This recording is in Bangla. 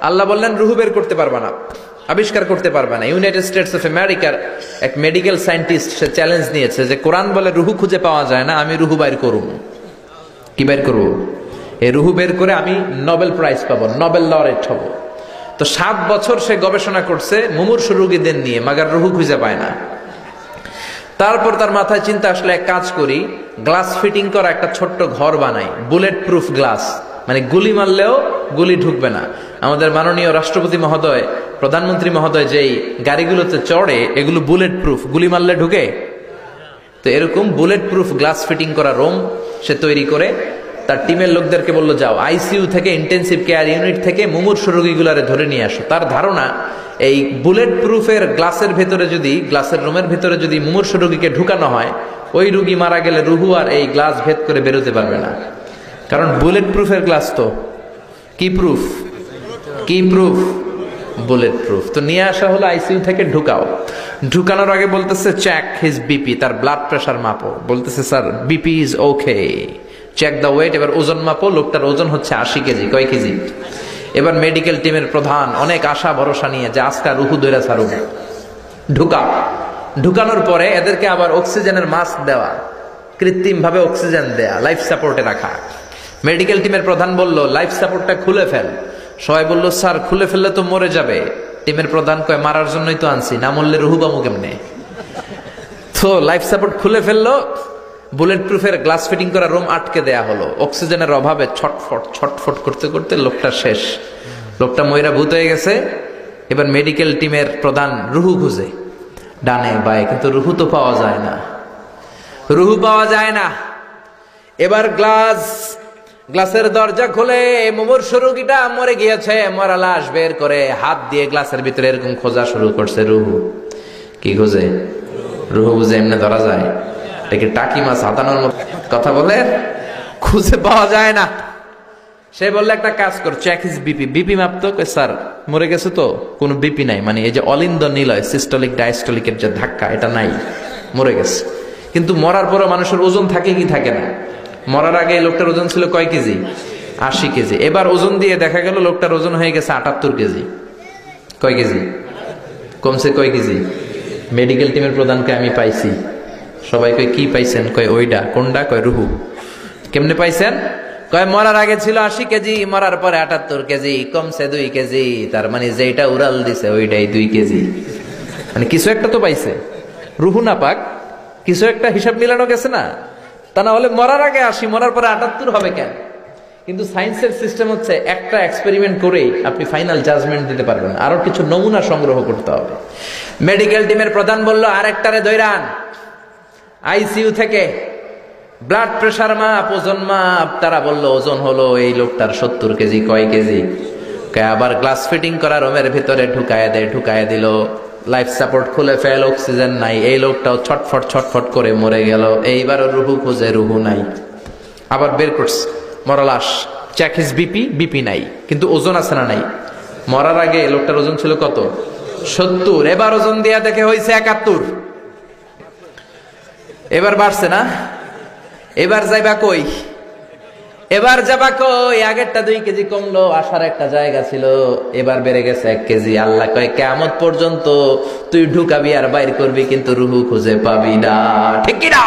আল্লাহ বললেন রুহু বের করতে পারবা না, আবিষ্কার করতে পারবা না। ইউনাইটেড স্টেটস অফ আমেরিকার এক মেডিকেল সায়েন্টিস্ট সে চ্যালেঞ্জ নিয়েছে যে কোরআন বলে রুহু খুঁজে পাওয়া যায় না, আমি রুহু বের করব। কি বের করব? এই রুহু বের করে আমি নোবেল প্রাইজ পাবো, নোবেল লরেট হব। তো 7 বছর সে গবেষণা করছে মুমূর্ষু রোগীদের নিয়ে, মাগার রুহু খুঁজে পায় না। তারপর তার মাথায় চিন্তা আসলে এক কাজ করি, গ্লাস ফিটিং করা একটা ছোট্ট ঘর বানাই, বুলেট প্রুফ গ্লাস, মানে গুলি মারলেও গুলি ঢুকবে না। আমাদের মাননীয় রাষ্ট্রপতি মহোদয়, প্রধানমন্ত্রী মহোদয় যেই গাড়িগুলোতে চড়ে, এগুলো বুলেট প্রুফ, গুলি মারলে ঢুকে। তো এরকম বুলেট প্রুফ গ্লাস ফিটিং করা রুম সে তৈরি করে তার টিমের লোকদেরকে বললো, যাও আইসিইউ থেকে, ইন্টেনসিভ কেয়ার ইউনিট থেকে মুমূর্ষু রোগীগুলারে ধরে নিয়ে আসো। তার ধারণা এই বুলেট প্রুফের গ্লাসের ভেতরে যদি, গ্লাসের রুমের ভেতরে যদি মুমূর্ষু রোগীকে ঢুকানো হয়, ওই রোগী মারা গেলে রুহু আর এই গ্লাস ভেদ করে বেরোতে পারবে না। কারণ বুলেট প্রুফের গ্লাস তো কি প্রুফ, কি প্রুফ, বুলেট প্রুফ। তো নিয়ে আসা হলো আইসিইউ থেকে, ঢুকাও। ঢুকানোর আগে বলতেছে চেক হিজ বিপি, তার ব্লাড প্রেশার মাপো। বলতেছে sir BP is okay, check the weight. এবার ওজন মাপো, লোকটার ওজন হচ্ছে 80 কেজি। কয় কেজি? এবার মেডিকেল টিমের প্রধান অনেক আশা ভরসা নিয়ে যে আজকা রুহু দইরা ছাড়ুন, ঢুকা। ঢুকানোর পরে এদেরকে আবার অক্সিজেনের মাস্ক দেওয়া, কৃত্রিম ভাবে অক্সিজেন দেয়া, লাইফ সাপোর্টে রাখা। মেডিকেল টিমের প্রধান বলল লাইফ সাপোর্টটা খুলে ফেল। সবাই বলল স্যার খুলে ফেললে তো মরে যাবে। টিমের প্রধান কয় মারার জন্যই তো আনছি, না মরলে রুহু পাবো কেমনে? তো লাইফ সাপোর্ট খুলে ফেললো, বুলেট প্রুফের গ্লাস ফিটিং করা রুম আটকে দেয়া হলো। অক্সিজেনের অভাবে ছটফট ছটফট করতে করতে লোকটা শেষ, লোকটা ময়রা ভূত হয়ে গেছে। এবার মেডিকেল টিমের প্রধান রুহু খুঁজে ডানে বায়ে, কিন্তু রুহু তো পাওয়া যায় না, রুহু পাওয়া যায় না। এবার গ্লাসের দরজা খুলে মুমূর্ষু রোগীটা মরে গিয়েছে, মরা লাশ বের করে হাত দিয়ে গ্লাসের ভিতরে এরকম খোঁজা শুরু করছে। রুহু কি খোঁজে? রুহু বুঝে এমনি ধরা যায়? একে টাকি মাছ হাতানোর মতো কথা বলে, খুঁজে পাওয়া যায় না। সে বললে একটা কাজ কর, চেক হিজ বিপি। বিপি মাপতো, স্যার মরে গেছে তো, কোনো বিপি নাই, মানে এই যে অলিন্দ নিলয় সিস্টোলিক ডায়াস্টোলিকের যে ধাক্কা, এটা নাই, মরে গেছে। কিন্তু মরার পরও মানুষের ওজন থাকে কি থাকে না? মরার আগে লোকটার ওজন ছিল কয় কেজি? 80 কেজি। এবার ওজন দিয়ে দেখা গেল লোকটার ওজন হয়ে গেছে 78 কেজি। কয় কেজি কমছে? কয় কেজি? মেডিকেল টিমের প্রধানকে আমি পাইছি। সবাই কয় কি পাইছেন? কয় ওইটা। কোনটা? কয় রুহু। কেমনে পাইছেন? কয় মরার আগে ছিল 80 কেজি, মরার পরে 78 কেজি, কমছে 2 কেজি। তার মানে যেটা উড়াল দিছে ওইটাই 2 কেজি। মানে কিছু একটা তো পাইছে, রুহু না পাক, কিছু একটা হিসাব মিলানো গেছে না? তা না হলে মরার আগে 80, মরার পরে 78 হবে কেন? কিন্তু সায়েন্সের সিস্টেম হচ্ছে একটা এক্সপেরিমেন্ট করেই আপনি ফাইনাল জাজমেন্ট দিতে পারবেন, আরো কিছু নমুনা সংগ্রহ করতে হবে। মেডিকেল টিমের প্রধান বলল আরেকটারে দৈরান আইসিইউ থেকে, ব্লাড প্রেশার মাপ, ওজন মাপ। তারা বলল ওজন হলো এই লোকটার 70 কেজি। কয় কেজি? আবার গ্লাস ফিটিং করা রুমের ভিতরে ঢুকায় দিল। লাইফ সাপোর্ট খুলে ফেল, অক্সিজেন নাই। এই লোকটাও ছটফট ছটফট করে মরে গেল। এইবারও রুহু খুঁজে, রুহু নাই। আবার বের করছে মরা লাশ, চেক হিজ বিপি, বিপি নাই, কিন্তু ওজন আছে না? নাই। মরার আগে লোকটার ওজন ছিল কত? 70। এবার ওজন দিয়া দেখে হয়েছে 71। এবার বাড়ছে না? এবার যাইবা কই? এবার যাবা কই? আগেরটা 2 কেজি কমলো, আসার একটা জায়গা ছিল, এবার বেড়ে গেছে 1 কেজি। আল্লাহ কয় কিয়ামত পর্যন্ত তুই ঢুকাবি আর বাইর করবি, কিন্তু রুহু খুঁজে পাবি না। ঠিক কি না?